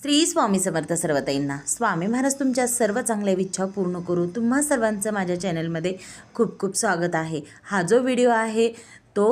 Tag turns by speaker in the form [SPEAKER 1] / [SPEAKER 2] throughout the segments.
[SPEAKER 1] श्री स्वामी समर्थ सर्वताईंना स्वामी महाराज तुमच्या सर्व चांगल्या इच्छा पूर्ण करू। तुम्हा सर्वांचं माझ्या चॅनलमध्ये खूप खूप स्वागत आहे। हा जो व्हिडिओ आहे तो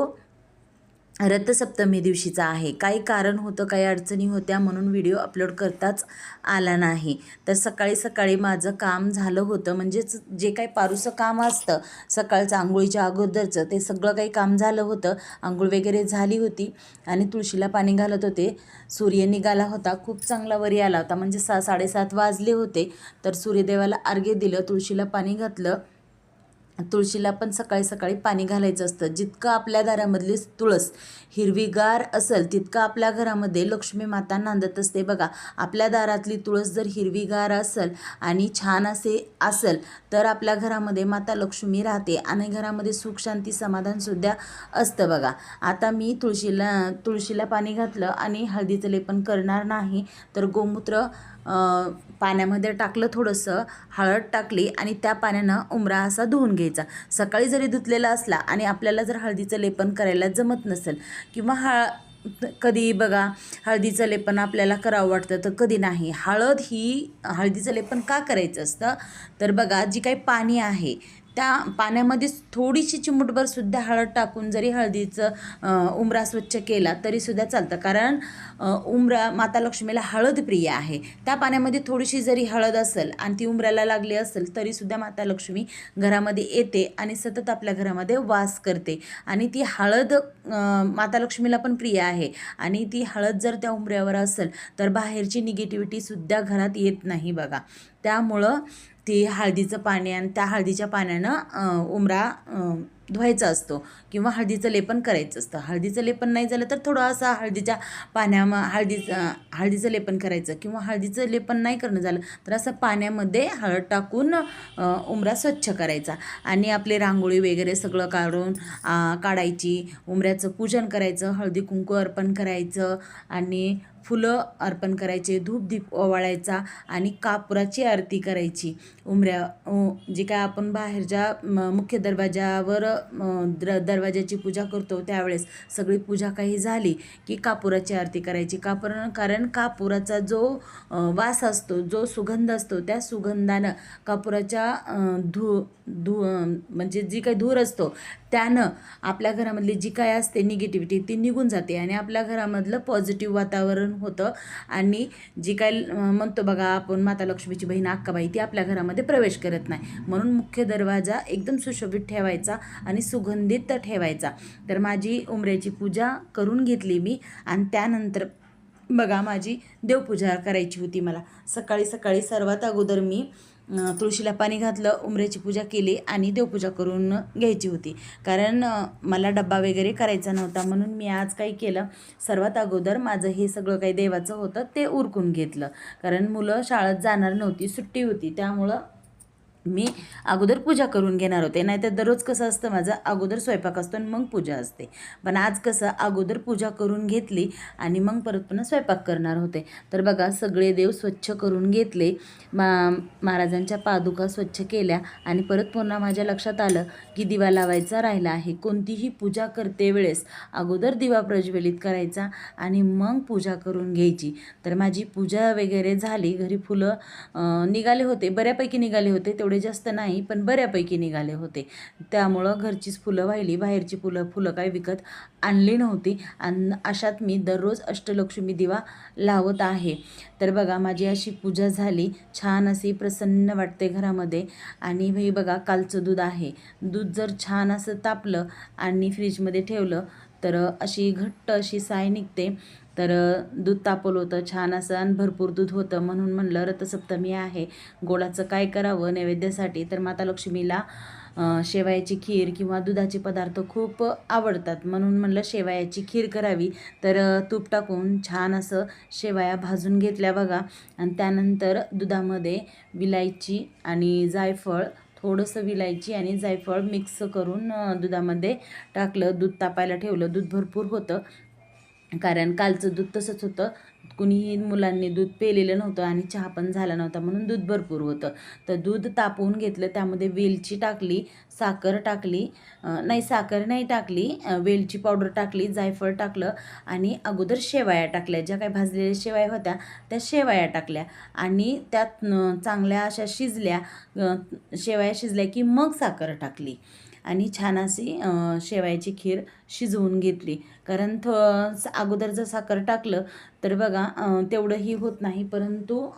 [SPEAKER 1] रथसप्तमी दिवशीचा आहे। काही कारण होतं, काही अडचणी होत्या म्हणून व्हिडिओ अपलोड करताच आला नाही। तर सकाळी सकाळी माझं काम झालं होतं, म्हणजेच जे काही पारूचं काम असतं सकाळचं आंघोळीच्या अगोदरचं ते सगळं काही काम झालं होतं। आंघोळ वगैरे झाली होती आणि तुळशीला पाणी घालत होते। सूर्य निघाला होता, खूप चांगला वरी आला होता, म्हणजे 6-7:30 वाजले होते। तर सूर्यदेवाला अर्घ्य दिलं, तुळशीला पाणी घातलं। तुळशीला पण सकाळी सकाळी पाणी घालायचं असतं। जितकं आपल्या दारामधली तुळस हिरवीगार असेल तितकं आपल्या घरामध्ये लक्ष्मी माता नांदत असते। बघा, आपल्या दारातली तुळस जर हिरवीगार असेल आणि छान असेल तर आपल्या घरामध्ये माता लक्ष्मी राहते आणि घरामध्ये सुख शांती समाधानसुद्धा असतं। बघा, आता मी तुळशीला पाणी घातलं आणि हळदीचं लेपन करणार नाही, तर गोमूत्र पाण्यामध्ये टाकलं, थोडंसं हळद टाकली आणि त्या पाण्यानं उंबरा असा धुवून घ्यायचा। सकाळी जरी धुतलेला असला आणि आपल्याला जर हळदीचं लेपन करायला जमत नसेल किंवा कधी बघा हळदीचं लेपन आपल्याला करावं वाटतं तर कधी नाही। हळदीचं लेपन का करायचं असतं तर बघा, जी काही पाणी आहे त्या पाण्यामध्ये थोडीशी चिमूटभरसुद्धा हळद टाकून जरी हळदीचं उंबरा स्वच्छ केला तरीसुद्धा चालतं, कारण उंबरा माता लक्ष्मीला हळद प्रिय आहे। त्या पाण्यामध्ये थोडीशी जरी हळद असेल आणि ती उंबऱ्याला लागली असेल तरीसुद्धा माता लक्ष्मी घरामध्ये येते आणि सतत आपल्या घरामध्ये वास करते। आणि ती हळद माता लक्ष्मीला पण प्रिय आहे आणि ती हळद जर त्या उंबऱ्यावर असेल तर बाहेरची निगेटिव्हिटीसुद्धा घरात येत नाही। बघा, त्यामुळं ती हळदीचं पाणी आणि त्या हळदीच्या पाण्यानं उंबरा धुवायचा असतो किंवा हळदीचं लेपन करायचं असतं। हळदीचं लेपन नाही झालं तर थोडं असं हळदीच्या हळदीचं लेपन करायचं, किंवा हळदीचं लेपन नाही करणं झालं तर असं पाण्यामध्ये हळद टाकून उंबरा स्वच्छ करायचा आणि आपले रांगोळी वगैरे सगळं काढायची, उंबऱ्याचं पूजन करायचं, हळदी कुंकू अर्पण करायचं आणि फुलं अर्पण करायचे, धूपदीप ओवाळायचा आणि कापुराची आरती करायची। जे काय आपण बाहेरच्या मुख्य दरवाजावर दरवाजाची पूजा करतो त्यावेळेस सगळी पूजा काही झाली की कापुराची आरती करायची। कारण कापुराचा जो वास असतो, जो सुगंध असतो, त्या सुगंधानं कापुराच्या म्हणजे जी काही धूर असतो त्यानं आपल्या घरामधली जी काय असते निगेटिव्हिटी ती निघून जाते आणि आपल्या घरामधलं पॉझिटिव्ह वातावरण होतं आणि जी काय म्हणतो बघा आपण माता लक्ष्मीची बहीण अक्काबाई ती आपल्या घरामध्ये प्रवेश करत नाही। म्हणून मुख्य दरवाजा एकदम सुशोभित ठेवायचा आणि सुगंधित ठेवायचा। तर माझी उंबऱ्याची पूजा करून घेतली मी आणि त्यानंतर बघा माझी देवपूजा करायची होती। मला सकाळी सकाळी सर्वात अगोदर मी तुळशीला पाणी घातलं, उंबऱ्याची पूजा केली आणि देवपूजा करून घ्यायची होती, कारण मला डब्बा वगैरे करायचा नव्हता। म्हणून मी आज काय केलं, सर्वात अगोदर माझं हे सगळं काही देवाचं होतं ते उरकून घेतलं, कारण मुलं शाळेत जाणार नव्हती, सुट्टी होती, त्यामुळं मी अगोदर पूजा करून घेणार होते। नाहीतर दररोज कसं असतं माझं, अगोदर स्वयंपाक असतो आणि मग पूजा असते, पण आज कसं अगोदर पूजा करून घेतली आणि मग परत पुन्हा स्वयंपाक करणार होते। तर बघा, सगळे देव स्वच्छ करून घेतले, महाराजांच्या पादुका स्वच्छ केल्या आणि परत पुन्हा माझ्या लक्षात आलं की दिवा लावायचा राहिला आहे। कोणतीही पूजा करते वेळेस अगोदर दिवा प्रज्वलित करायचा आणि मग पूजा करून घ्यायची। तर माझी पूजा वगैरे झाली, घरी फुलं निघाले होते, बऱ्यापैकी निघाले होते, तेवढे जास्त नाही पण बऱ्यापैकी निघाले होते, त्यामुळं घरचीच फुलं वाहिली, बाहेरची फुलं काही विकत आणली नव्हती आणि अशात मी दररोज अष्टलक्ष्मी दिवा लावत आहे। तर बघा, माझी अशी पूजा झाली, छान अशी प्रसन्न वाटते घरामध्ये। आणि हे बघा, कालचं दूध आहे, दूध जर छान असं तापलं आणि फ्रीजमध्ये ठेवलं तर अशी घट्ट अशी साय निघते। तर दूध तापवलं होतं छान असं आणि भरपूर दूध होतं, म्हणून म्हणलं रथसप्तमी आहे, गोडाचं काय करावं नैवेद्यासाठी। तर माता लक्ष्मीला शेवयाची खीर किंवा दुधाचे पदार्थ खूप आवडतात, म्हणून म्हणलं शेवयाची खीर करावी। तर तूप टाकून छान असं शेवया भाजून घेतल्या बघा, आणि त्यानंतर दुधामध्ये विलायची आणि जायफळ, थोडंसं विलायची आणि जायफळ मिक्स करून दुधामध्ये टाकलं, दूध तापायला ठेवलं। दूध भरपूर होतं, कारण कालचं दूध तसंच होतं, कुणीही मुलांनी दूध पेलेलं नव्हतं आणि चहा पण झाला नव्हता, म्हणून दूध भरपूर होतं. तर दूध तापवून घेतलं, त्यामध्ये वेलची टाकली, साखर टाकली, नाही साखर नाही टाकली, वेलची पावडर टाकली, जायफळ टाकलं आणि अगोदर शेवया टाकल्या. ज्या काही भाजलेल्या शेवया होत्या त्या शेवया टाकल्या आणि त्यात चांगल्या अशा शिजल्या. शेवया शिजल्या की मग साखर टाकली आणि छान अशी शेवयाची खीर शिजवून घेतली. कारण अगोदर जर साखर टाकलं तर बघा तेवढंही होत नाही, परंतु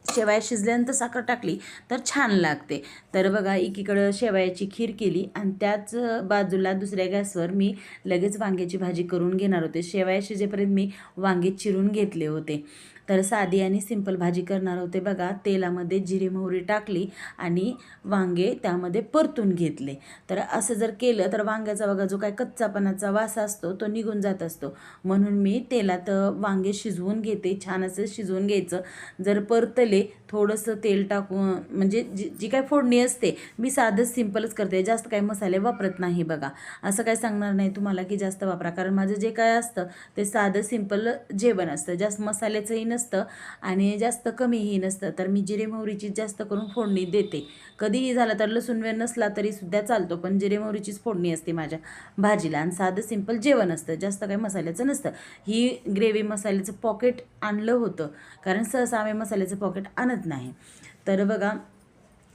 [SPEAKER 1] शेवया शिजल्यानंतर साखर टाकली तर छान लागते. तर बघा एकीकडं शेवयाची खीर केली आणि त्याच बाजूला दुसऱ्या गॅसवर मी लगेच वांग्याची भाजी करून घेणार होते. शेवया शिजेपर्यंत मी वांगे चिरून घेतले होते. तर साधी आणि सिंपल भाजी करणार होते. बघा तेलामध्ये जिरे मोहरी टाकली आणि वांगे त्यामध्ये परतून घेतले. तर असं जर केलं तर वांग्याचा बघा जो काय कच्चापणाचा वास असतो तो निघून जात असतो, म्हणून मी तेलात वांगे शिजवून घेते. छान असं शिजवून घ्यायचं. जर परतले थोडंसं तेल टाकून, म्हणजे जी काय फोडणी असते मी साधंच सिंपलच करते, जास्त काही मसाले वापरत नाही. बघा असं काय सांगणार नाही तुम्हाला की जास्त वापरा, कारण माझं जे काय असतं ते साधं सिंपल जेवण असतं, जास्त मसाल्याचंही नसतं आणि जास्त कमीही नसतं. तर मी जिरे मोहरीची जास्त करून फोडणी देते. कधीही झालं तर लसूण वेळ नसला तरी सुद्धा चालतो, पण जिरे मोहरीचीच फोडणी असते माझ्या भाजीला आणि साधं सिंपल जेवण असतं, जास्त काही मसाल्याचं नसतं. ही ग्रेव्ही मसाल्याचं पॉकेट आणलं होतं, कारण सहसा आम्ही मसाल्याचं पॉकेट आणत नाही. तर बघा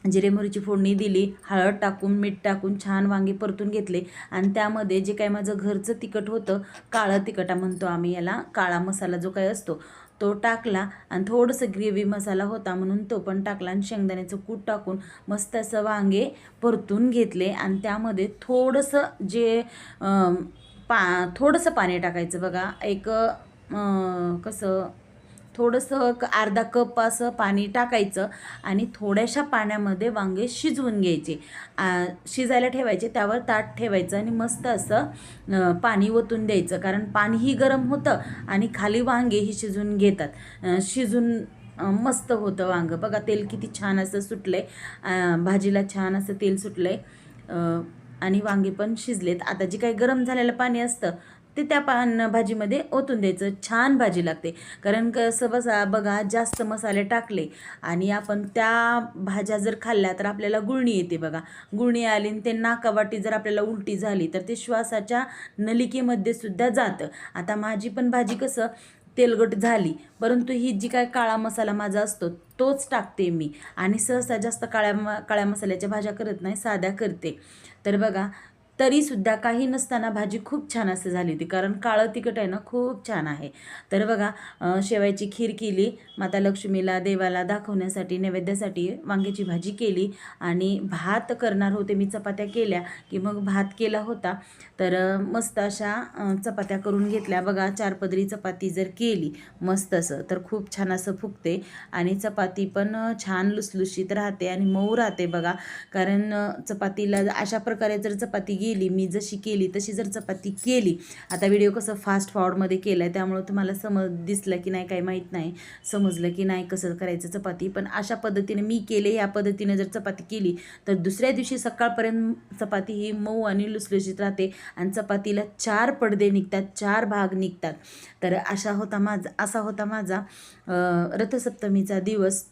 [SPEAKER 1] जिरे मोहरीची फोडणी दिली, हळद टाकून मीठ टाकून छान वांगे परतून घेतले आणि त्यामध्ये जे काय माझं घरचं तिखट होतं, काळं तिखट म्हणतो आम्ही याला, काळा मसाला जो काय असतो तो टाकला आणि थोडंसं ग्रेव्ही मसाला होता म्हणून तो पण टाकला आणि शेंगदाण्याचं कूट टाकून मस्त असं वांगे परतून घेतले आणि त्यामध्ये थोडंसं थोडंसं पाणी टाकायचं. बघा एक कसं थोडंसं अर्धा कप असं पाणी टाकायचं आणि थोड्याशा पाण्यामध्ये वांगे शिजवून घ्यायचे. शिजायला ठेवायचे, त्यावर ताट ठेवायचं आणि मस्त असं पाणी ओतून द्यायचं, कारण पाणीही गरम होतं आणि खाली वांगेही शिजून घेतात. शिजून मस्त होतं वांगं. बघा तेल किती छान असं सुटलंय, भाजीला छान असं तेल सुटलंय आणि वांगे पण शिजलेत. आता जे काही गरम झालेलं पाणी असतं ते त्या भाजीमध्ये ओतून द्यायचं. छान भाजी लागते, कारण कसं बघा जास्त मसाले टाकले आणि आपण त्या भाज्या जर खाल्ल्या तर आपल्याला गुळणी येते. बघा गुळणी आली आणि ते नाकावाटी जर आपल्याला उलटी झाली तर ते श्वासाच्या नलिकेमध्ये सुद्धा जातं. आता माझी पण भाजी कसं तेलकट झाली, परंतु ही जी काय काळा मसाला माझा असतो तोच टाकते मी आणि सहसा जास्त काळ्या मसाल्याच्या भाज्या करत नाही, साध्या करते. तर बघा तरीसुद्धा काही नसताना भाजी खूप छान असं झाली होती, कारण काळं तिखट आहे ना खूप छान आहे. तर बघा शेवयाची खीर केली, माता लक्ष्मीला देवाला दाखवण्यासाठी नैवेद्यासाठी वांग्याची भाजी केली आणि भात करणार होते मी. चपात्या केल्या की मग भात केला होता. तर मस्त अशा चपात्या करून घेतल्या. बघा 4 पदरी चपाती जर केली मस्त असं तर खूप छान असं फुगते आणि चपाती पण छान लुसलुशीत राहते आणि मऊ राहते. बघा कारण चपातीला अशा प्रकारे जर चपाती गेली, मी जशी केली तशी जर चपाती केली, आता व्हिडिओ कसं फास्ट फॉरवर्डमध्ये केला आहे त्यामुळं तुम्हाला दिसलं की नाही काही माहीत नाही, समजलं की नाही कसं करायचं चपाती, पण अशा पद्धतीने मी केले. या पद्धतीने जर चपाती केली तर दुसऱ्या दिवशी सकाळपर्यंत चपाती ही मऊ आणि लुसलुशीत राहते आणि चपातीला 4 पडदे निघतात, 4 भाग निघतात. तर असा होता माझा रथसप्तमीचा दिवस.